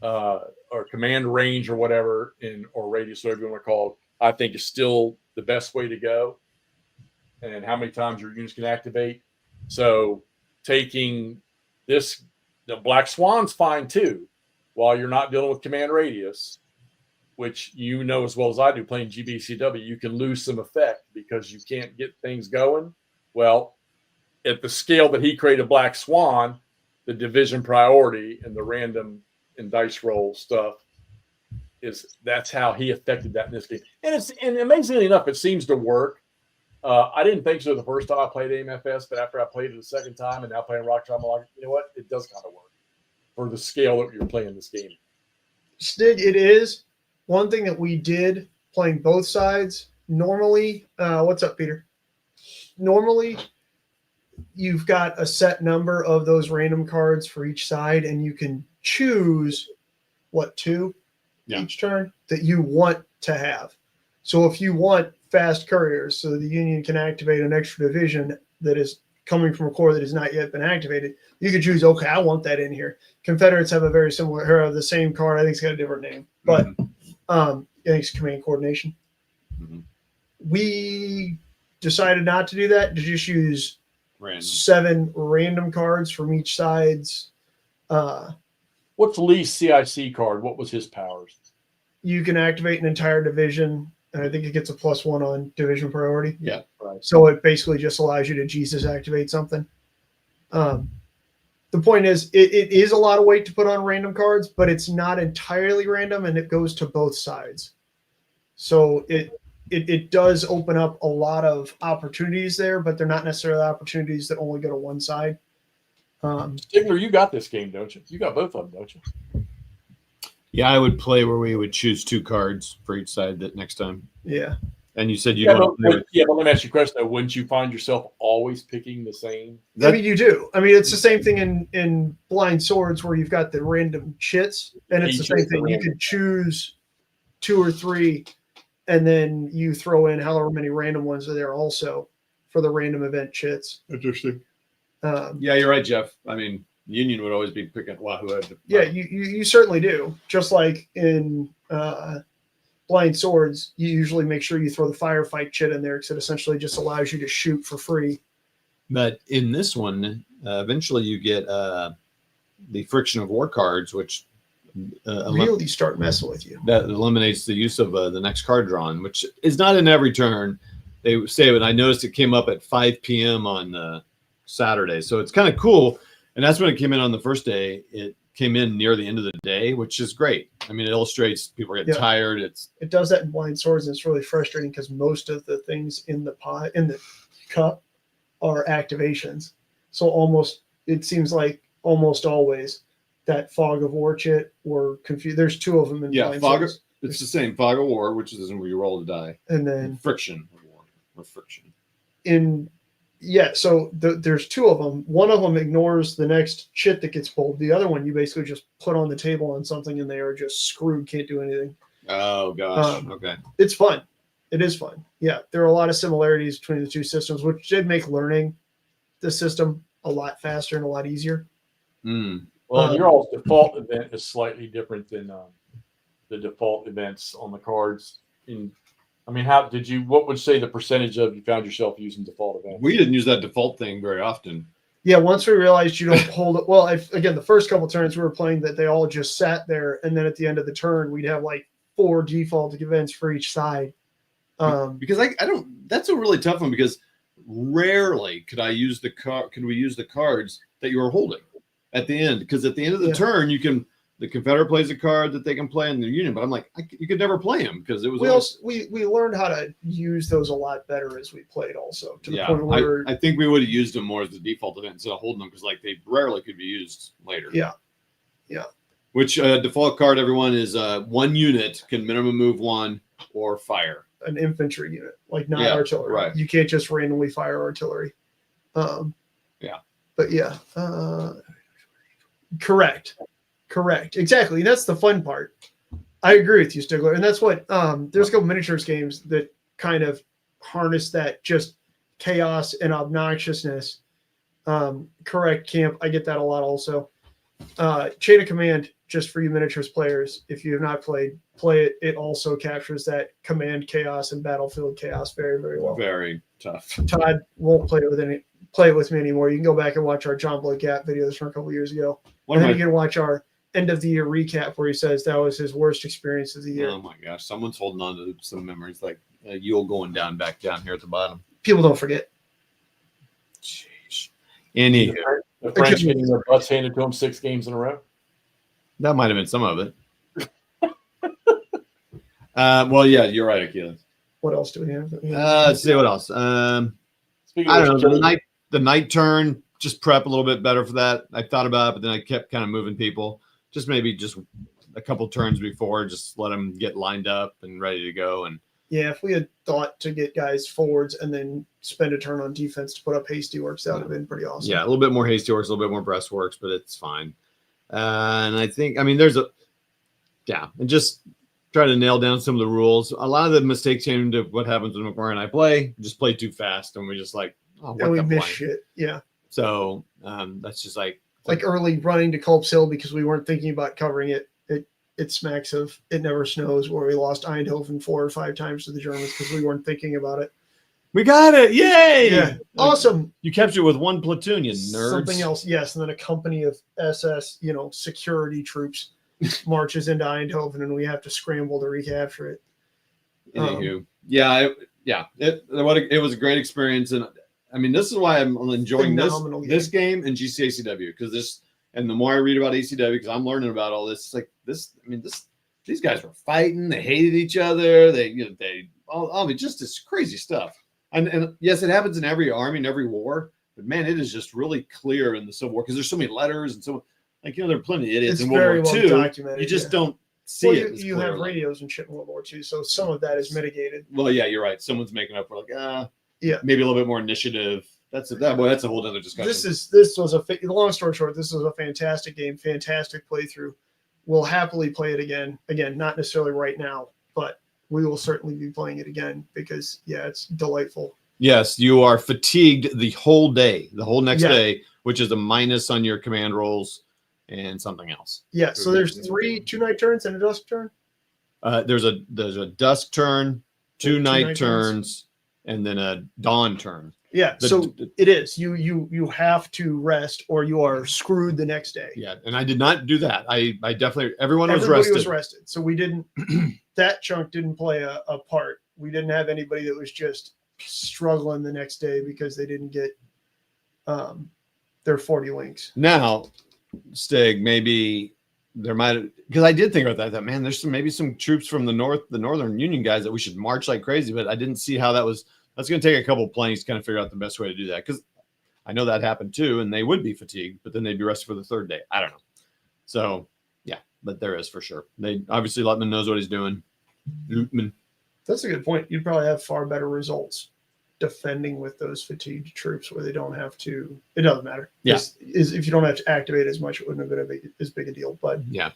Speaker 1: or command range, or whatever, or radius, whatever you want to call it, I think is still the best way to go. And how many times your units can activate. So taking this, the Black Swan's fine too, while you're not dealing with command radius, which as well as I do, playing GBCW, you can lose some effect because you can't get things going. Well, at the scale that he created Black Swan, the division priority and the random and dice roll stuff that's how he affected that in this game. And amazingly enough, it seems to work. I didn't think so the first time I played AMFS, but after I played it the second time and now playing Rock Shop, I'm like, you know what? It does kind of work for the scale that you're playing this game.
Speaker 3: Stig, it is. One thing that we did playing both sides, normally, what's up, Peter? Normally, you've got a set number of those random cards for each side, and you can choose, 2 each turn that you want to have. So if you want fast couriers so the Union can activate an extra division that is coming from a corps that has not yet been activated, you could choose, okay, I want that in here. Confederates have a very similar, or the same card. I think it's got a different name, but I think it's command coordination.
Speaker 2: Mm-hmm.
Speaker 3: We decided not to do that, to just use 7 random cards from each side's.
Speaker 1: What's Lee's CIC card? What was his powers?
Speaker 3: You can activate an entire division, and I think it gets a +1 on division priority.
Speaker 2: Yeah, right.
Speaker 3: So it basically just allows you to Jesus activate something. The point is, it is a lot of weight to put on random cards, but it's not entirely random, and it goes to both sides. So it does open up a lot of opportunities there, but they're not necessarily opportunities that only go to one side.
Speaker 1: Stigler, you got this game, don't you? You got both of them, don't you?
Speaker 2: Yeah, I would play where we would choose 2 cards for each side that next time.
Speaker 3: Yeah.
Speaker 2: And you said you
Speaker 1: don't. But let me ask you a question though. Wouldn't you find yourself always picking the same?
Speaker 3: I mean, you do. I mean, it's the same thing in Blind Swords where you've got the random chits, and it's the same thing. You could choose 2 or 3, and then you throw in however many random ones are there also for the random event chits.
Speaker 2: Interesting. Yeah, you're right, Jeff. I mean, Union would always be picking who had.
Speaker 3: Yeah, you certainly do. Just like in Blind Swords, you usually make sure you throw the firefight chit in there because it essentially just allows you to shoot for free.
Speaker 2: But in this one, eventually you get the Friction of War cards, which
Speaker 3: really start messing with you.
Speaker 2: That eliminates the use of the next card drawn, which is not in every turn. They say, but I noticed it came up at 5 p.m. on Saturday, so it's kind of cool. And that's when it came in on the first day. It came in near the end of the day, which is great. I mean, it illustrates people get tired.
Speaker 3: It does that in blind swords, and it's really frustrating because most of the things in the cup are activations. So it seems like almost always that fog of war chit or confused. There's two of them in blind swords.
Speaker 2: It's the same fog of war, which is where you roll to die,
Speaker 3: and then
Speaker 2: friction of war or friction.
Speaker 3: So there's two of them. One of them ignores the next shit that gets pulled. The other one you basically just put on the table on something and they are just screwed, can't do anything.
Speaker 2: Oh gosh. Okay.
Speaker 3: It's fun. It is fun. Yeah, there are a lot of similarities between the two systems, which did make learning the system a lot faster and a lot easier.
Speaker 1: Well, your all's default event is slightly different than the default events on the cards. What would say the percentage of you found yourself using default events?
Speaker 2: We didn't use that default thing very often.
Speaker 3: Yeah, once we realized you don't hold it. Well, again, the first couple turns we were playing that they all just sat there, and then at the end of the turn, we'd have like 4 default events for each side.
Speaker 2: Because I don't. That's a really tough one because rarely could we use the cards that you were holding at the end? Because at the end of the turn, the Confederate plays a card that they can play in the Union, but I'm like, you could never play them because it was.
Speaker 3: We learned how to use those a lot better as we played, also to the point where
Speaker 2: I think we would have used them more as the default event instead of holding them because they rarely could be used later.
Speaker 3: Yeah.
Speaker 2: Which default card, everyone, is 1 unit can minimum move 1 or fire.
Speaker 3: An infantry unit, like not artillery.
Speaker 2: Right.
Speaker 3: You can't just randomly fire artillery. But yeah. Correct. Exactly. And that's the fun part. I agree with you, Stigler. And that's what there's a couple miniatures games that kind of harness that just chaos and obnoxiousness. Correct, Camp. I get that a lot also. Chain of Command, just for you miniatures players, if you have not played, play it. It also captures that command chaos and battlefield chaos very, very well.
Speaker 2: Very tough.
Speaker 3: Todd won't play it with me anymore. You can go back and watch our John Blake Gap videos from a couple years ago. And then you can watch our end of the year recap where he says that was his worst experience of the year.
Speaker 2: Oh my gosh, someone's holding on to some memories like Yule going back down here at the bottom.
Speaker 3: People don't forget.
Speaker 2: Jeez. Anywho,
Speaker 1: the French getting their butts handed to them 6 games in a row.
Speaker 2: That might have been some of it. Well, yeah, you're right, Achilles.
Speaker 3: What else do we have?
Speaker 2: Let's see what else. I don't know. The night turn, just prep a little bit better for that. I thought about it, but then I kept kind of moving people. Just a couple turns before, just let them get lined up and ready to go. And
Speaker 3: yeah, if we had thought to get guys forwards and then spend a turn on defense to put up hasty works, that would have been pretty awesome.
Speaker 2: Yeah, a little bit more hasty works, a little bit more breastworks, but it's fine. And I think, and just try to nail down some of the rules. A lot of the mistakes came to what happens when McMurray and I play. Just play too fast, and we just like,
Speaker 3: and we miss shit. Yeah.
Speaker 2: So that's just like
Speaker 3: early running to Culp's Hill because we weren't thinking about covering it. It smacks of It Never Snows, where we lost Eindhoven 4 or 5 times to the Germans because we weren't thinking about it.
Speaker 2: We got it! Yay!
Speaker 3: Yeah, awesome.
Speaker 2: You captured it with 1 platoon, you nerds.
Speaker 3: Something else, yes, and then a company of SS, security troops marches into Eindhoven, and we have to scramble to recapture it.
Speaker 2: Anywho, it was a great experience, and I mean, this is why I'm enjoying this game and GCACW because and the more I read about ACW, because I'm learning about all this, it's like these guys were fighting, they hated each other, just this crazy stuff. And yes, it happens in every army and every war, but man, it is just really clear in the Civil War because there's so many letters and so there are plenty of idiots in World War II.
Speaker 3: Documented,
Speaker 2: you just don't see it.
Speaker 3: You have radios and shit in World War II, so some of that is mitigated.
Speaker 2: Well, yeah, you're right. Someone's making up for maybe a little bit more initiative. That's a whole other discussion.
Speaker 3: This was long story short, this was a fantastic game, fantastic playthrough. We'll happily play it again. Again, not necessarily right now, but we will certainly be playing it again because it's delightful. Yes,
Speaker 2: you are fatigued the whole day, the whole next day, which is a minus on your command rolls and something else.
Speaker 3: Yeah, so there's 2 night turns and a dusk turn.
Speaker 2: There's a dusk turn, 2 night turns, and then a dawn turn.
Speaker 3: Yeah, so it is. You have to rest or you are screwed the next day.
Speaker 2: Yeah, and I did not do that. I definitely everybody was rested. So we didn't that chunk didn't play a part. We didn't have anybody that was just struggling the next day because they didn't get their 40 links. Now, Stig, maybe there might, because I did think about that. That man, there's maybe some troops from the Northern Union guys that we should march like crazy, but I didn't see how that was. That's going to take a couple of planes to kind of figure out the best way to do that, because I know that happened too, and they would be fatigued, but then they'd be rested for the third day. I don't know. So yeah, but there is for sure. They obviously Lutman knows what he's doing. Lutman.
Speaker 3: That's a good point. You'd probably have far better results defending with those fatigued troops where they don't have to. It doesn't matter.
Speaker 2: Yeah.
Speaker 3: If you don't have to activate as much, it wouldn't have been as big a deal. But
Speaker 2: yeah,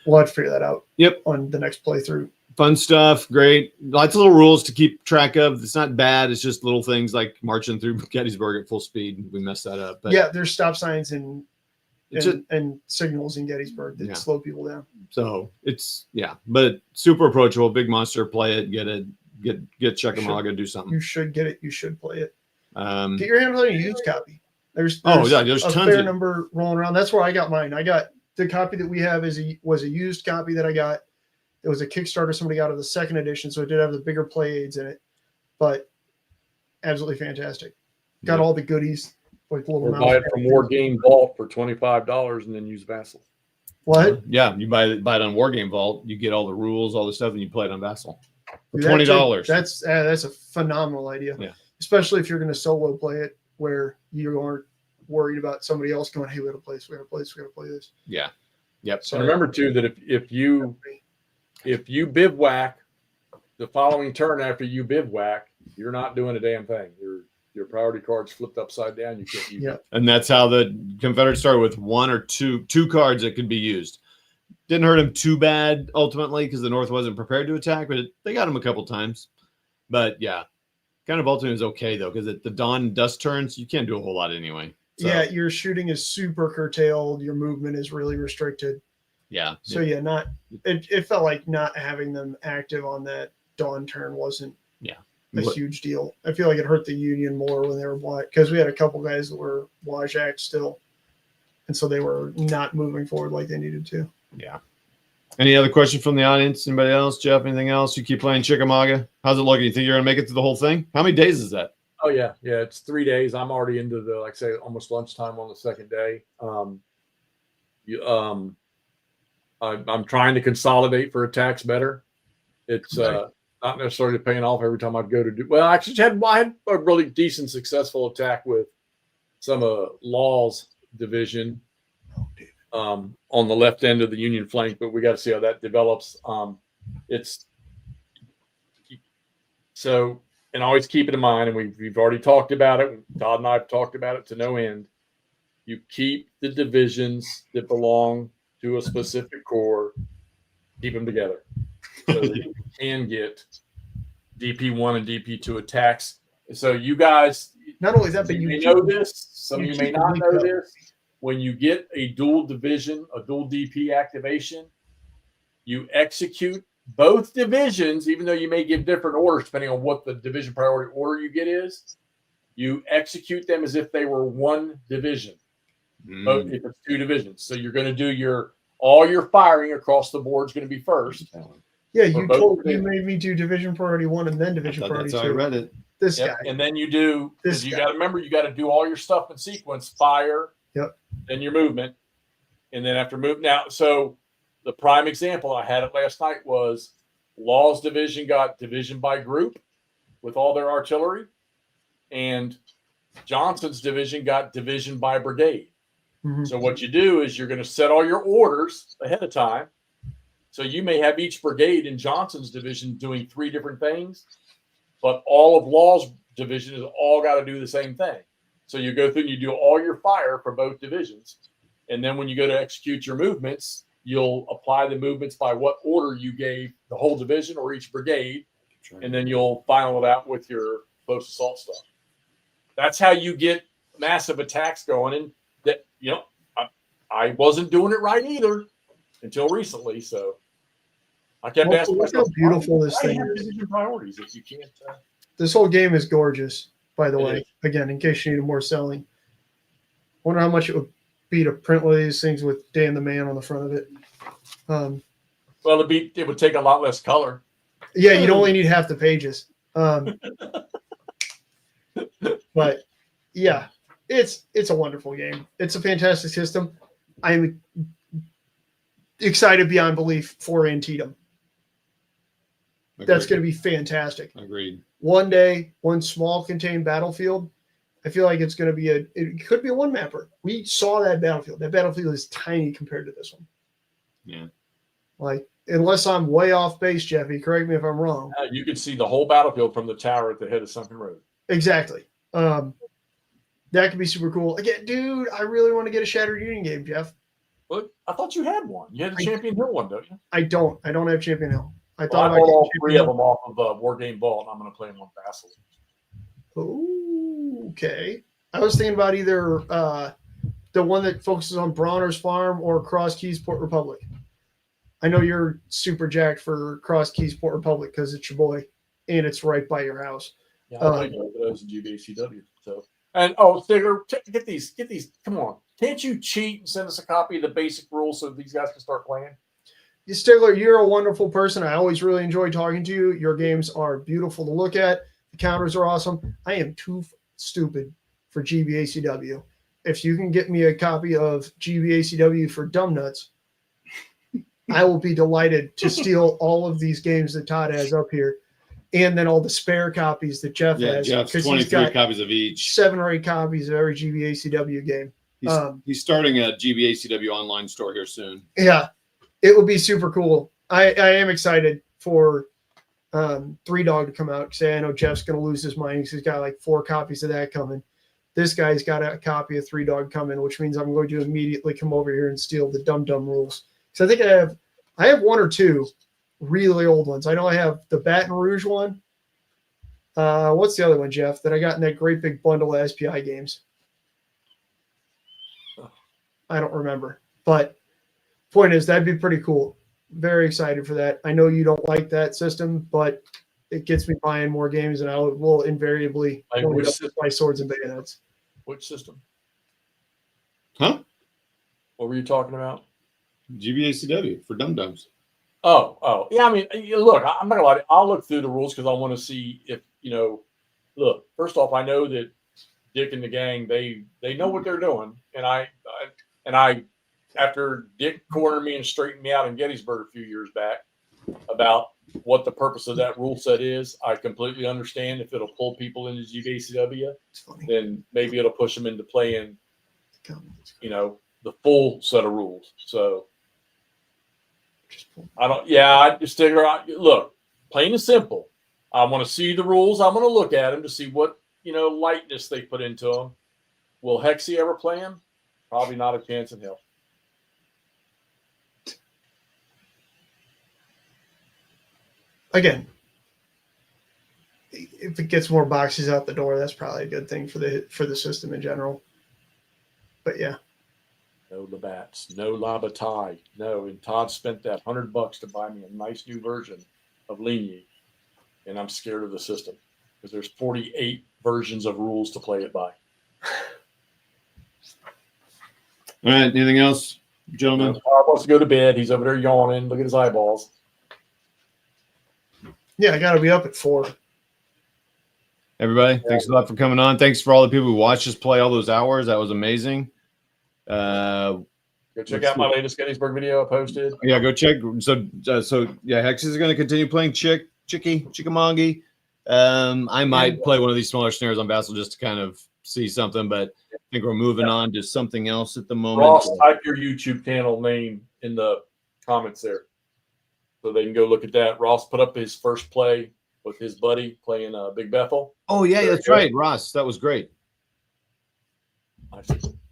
Speaker 3: we'll have to figure that out.
Speaker 2: Yep.
Speaker 3: On the next playthrough.
Speaker 2: Fun stuff. Great. Lots of little rules to keep track of. It's not bad. It's just little things like marching through Gettysburg at full speed. We messed that up. But
Speaker 3: yeah, there's stop signs and signals in Gettysburg that slow people down.
Speaker 2: So it's but super approachable. Big monster. Play it. Get Chickamauga. Do something.
Speaker 3: You should get it. You should play it.
Speaker 2: Get
Speaker 3: your hands on a used copy. There's
Speaker 2: there's
Speaker 3: a
Speaker 2: tons
Speaker 3: fair
Speaker 2: of
Speaker 3: number rolling around. That's where I got mine. I got the copy that we have was a used copy that I got. It was a Kickstarter somebody got of the second edition, so it did have the bigger play aids in it, but absolutely fantastic. Got all the goodies, like little.
Speaker 1: Or buy it from WarGame Vault for $25 and then use Vassal.
Speaker 3: What?
Speaker 2: Yeah, you buy it on WarGame Vault. You get all the rules, all the stuff, and you play it on Vassal for $20.
Speaker 3: That's a phenomenal idea.
Speaker 2: Yeah,
Speaker 3: especially if you're going to solo play it, where you aren't worried about somebody else going, "Hey, we got to play this. We got to play this. We got to play this."
Speaker 2: Yeah. Yep.
Speaker 1: So remember too that if you bivouac the following turn after you bivouac, you're not doing a damn thing. Your priority card's flipped upside down. You can't use it.
Speaker 2: And that's how the Confederates started, with one or two cards that could be used. Didn't hurt them too bad ultimately, because the North wasn't prepared to attack, but they got them a couple times. But yeah, kind of ultimately was okay though, because at the dawn and dusk turns, you can't do a whole lot anyway. So,
Speaker 3: yeah, your shooting is super curtailed. Your movement is really restricted.
Speaker 2: Yeah.
Speaker 3: So it felt like not having them active on that dawn turn wasn't a huge deal. I feel like it hurt the Union more when they were black, because we had a couple guys that were Wajak still, and so they were not moving forward like they needed to.
Speaker 2: Yeah. Any other questions from the audience? Anybody else? Jeff, anything else? You keep playing Chickamauga. How's it looking? You think you're gonna make it through the whole thing? How many days is that?
Speaker 1: Oh yeah, it's 3 days. I'm already into the, like I say, almost lunchtime on the second day. I'm trying to consolidate for attacks better. It's not necessarily paying off every time I'd go to do. Well, I actually I had a really decent, successful attack with some Law's division on the left end of the Union flank, but we got to see how that develops. It's so, and always keep it in mind, and we've already talked about it. Todd and I have talked about it to no end. You keep the divisions that belong to a specific corps, keep them together, so that you can get DP1 and DP2 attacks. So you guys,
Speaker 3: not only that, but
Speaker 1: you may know this. Some of you may not know this. When you get a dual division, a dual DP activation, you execute both divisions, even though you may give different orders depending on what the division priority order you get is. You execute them as if they were one division. If it's two divisions, so you're going to do all your firing across the board is going to be first.
Speaker 3: Yeah, you made me do division priority 1 and then division priority 2.
Speaker 2: That's how I read it.
Speaker 3: This guy,
Speaker 1: and then you do this. You got to remember, you got to do all your stuff in sequence: fire, then your movement, and then after move. Now, so the prime example, I had it last night, was Law's division got division by group with all their artillery, and Johnson's division got division by brigade. Mm-hmm. So what you do is you're going to set all your orders ahead of time. So you may have each brigade in Johnson's division doing 3 different things, but all of Law's division is all got to do the same thing. So you go through and you do all your fire for both divisions. And then when you go to execute your movements, you'll apply the movements by what order you gave the whole division or each brigade. And then you'll final it out with your close assault stuff. That's how you get massive attacks going. And that, I wasn't doing it right either until recently. So I kept asking myself,
Speaker 3: how beautiful this thing is.
Speaker 1: Division priorities if you can't.
Speaker 3: This whole game is gorgeous, by the way. Again, in case you need more selling. Wonder how much it would be to print one of these things with Dan the Man on the front of it.
Speaker 1: Well, it would take a lot less color.
Speaker 3: Yeah, you'd only need half the pages. But yeah, it's a wonderful game. It's a fantastic system. I'm excited beyond belief for Antietam. That's going to be fantastic.
Speaker 2: Agreed.
Speaker 3: One day, one small contained battlefield. I feel like it's going to be it could be a one mapper. We saw that battlefield. That battlefield is tiny compared to this one.
Speaker 2: Yeah.
Speaker 3: Like, unless I'm way off base, Jeffy, correct me if I'm wrong.
Speaker 1: You can see the whole battlefield from the tower at the head of Sunken Road.
Speaker 3: Exactly. That could be super cool. Again, dude, I really want to get a Shattered Union game, Jeff.
Speaker 1: Well, I thought you had one. You had the Champion Hill one, don't you?
Speaker 3: I don't have Champion Hill. I
Speaker 1: Well,
Speaker 3: thought
Speaker 1: I
Speaker 3: about
Speaker 1: bought all
Speaker 3: getting
Speaker 1: three
Speaker 3: Champion
Speaker 1: of them off of War Game Vault, and I'm going to play them on Vassal.
Speaker 3: Hill. Okay. I was thinking about either the one that focuses on Bronner's Farm or Cross Keys Port Republic. I know you're super jacked for Cross Keys Port Republic because it's your boy and it's right by your house.
Speaker 1: Yeah, I played both of those in GBACW. So, and Stigler, get these. Come on, can't you cheat and send us a copy of the basic rules so these guys can start playing?
Speaker 3: Stigler, you're a wonderful person. I always really enjoy talking to you. Your games are beautiful to look at. The counters are awesome. I am too stupid for GBACW. If you can get me a copy of GBACW for Dumb Nuts, I will be delighted to steal all of these games that Todd has up here, and then all the spare copies that Jeff has.
Speaker 2: Jeff's
Speaker 3: because
Speaker 2: 23 copies of each.
Speaker 3: 7 or 8 copies of every GBACW game.
Speaker 2: He's starting a GBACW online store here soon.
Speaker 3: Yeah, it will be super cool. I am excited for Three Dog to come out. Say, I know Jeff's going to lose his mind because he's got like 4 copies of that coming. This guy's got a copy of Three Dog coming, which means I'm going to immediately come over here and steal the Dum Dum rules. So I think I have 1 or 2 really old ones. I know I have the Baton Rouge one. What's the other one, Jeff, that I got in that great big bundle of SPI games? I don't remember. But point is, that'd be pretty cool. Very excited for that. I know you don't like that system, but it gets me buying more games, and I will invariably buy Swords and Bayonets.
Speaker 1: Which system?
Speaker 2: Huh?
Speaker 1: What were you talking about?
Speaker 2: GBACW for Dum Dums.
Speaker 1: Oh, yeah. I mean, look, I'm not gonna lie. I'll look through the rules because I want to see if Look, first off, I know that Dick and the gang they know what they're doing, and I after Dick cornered me and straightened me out in Gettysburg a few years back about what the purpose of that rule set is, I completely understand. If it'll pull people into GBACW, then maybe it'll push them into playing, the full set of rules. So I just figure out, look, plain and simple. I want to see the rules. I'm going to look at them to see what, lightness they put into them. Will Hexy ever play him? Probably not a chance in hell.
Speaker 3: Again, if it gets more boxes out the door, that's probably a good thing for the system in general. But yeah.
Speaker 1: No Labats, no Labatai, no. And Todd spent that $100 to buy me a nice new version of Ligny, and I'm scared of the system because there's 48 versions of rules to play it by.
Speaker 2: All right. Anything else, gentlemen?
Speaker 1: Todd wants to go to bed. He's over there yawning. Look at his eyeballs.
Speaker 3: Yeah, I got to be up at 4.
Speaker 2: Everybody, thanks a lot for coming on. Thanks for all the people who watched us play all those hours. That was amazing.
Speaker 1: Go check out my latest Gettysburg video I posted.
Speaker 2: Yeah, go check. So Hexy is going to continue playing Chickamauga. I might play one of these smaller snares on Vassal just to kind of see something, but I think we're moving on to something else at the moment.
Speaker 1: Ross, type your YouTube channel name in the comments there, so they can go look at that. Ross put up his first play with his buddy playing Big Bethel.
Speaker 2: Oh yeah, that's right, Ross. That was great.
Speaker 1: I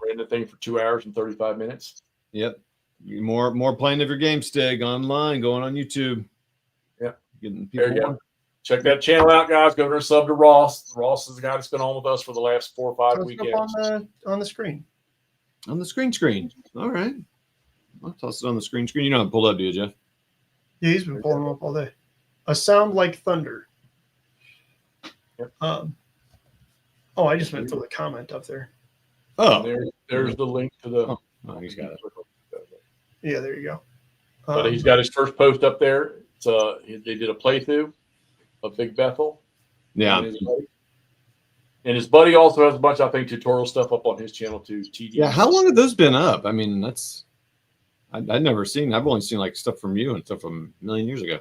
Speaker 1: ran the thing for 2 hours and 35 minutes.
Speaker 2: Yep. More playing of your game, Stig, online, going on YouTube.
Speaker 1: Yeah.
Speaker 2: Getting people
Speaker 1: there you go. Check that channel out, guys. Go over and sub to Ross. Ross is the guy that's been on with us for the last 4 or 5 weekends.
Speaker 3: On the screen.
Speaker 2: On the screen. All right. I'll toss it on the screen. You know how to pull up, do you, Jeff?
Speaker 3: Yeah, he's been pulling them up all day. A sound like thunder.
Speaker 1: Yep.
Speaker 3: I just meant to throw the comment up there.
Speaker 2: Oh,
Speaker 1: there's the link to the.
Speaker 2: Oh, he's got it.
Speaker 3: Yeah, there you go.
Speaker 1: But he's got his first post up there. They did a playthrough of Big Bethel.
Speaker 2: Yeah.
Speaker 1: And his buddy also has a bunch, I think, tutorial stuff up on his channel too. TD.
Speaker 2: Yeah, how long have those been up? I mean, I've never seen. I've only seen like stuff from you and stuff from a million years ago.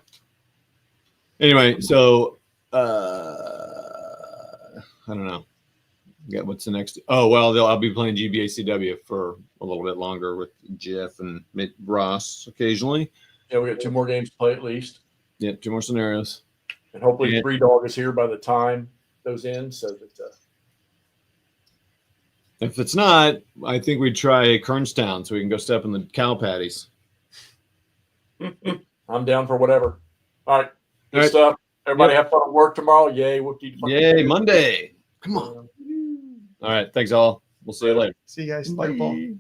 Speaker 2: Anyway, so I don't know. Yeah, what's the next? Oh well, I'll be playing GBACW for a little bit longer with Jeff and Ross occasionally.
Speaker 1: Yeah, we got 2 more games to play at least.
Speaker 2: Yeah, 2 more scenarios.
Speaker 1: And hopefully
Speaker 2: Yeah.
Speaker 1: 3 Dog is here by the time those end. So that
Speaker 2: If it's not, I think we'd try Kernstown so we can go step in the cow patties.
Speaker 1: I'm down for whatever. All right. Good
Speaker 2: All right.
Speaker 1: stuff. Everybody have fun at work tomorrow. Yay. Whoop-dee.
Speaker 2: Yay, Monday. Come on. All right. Thanks, all. We'll see you later.
Speaker 3: See you guys later, Paul.
Speaker 2: Bye.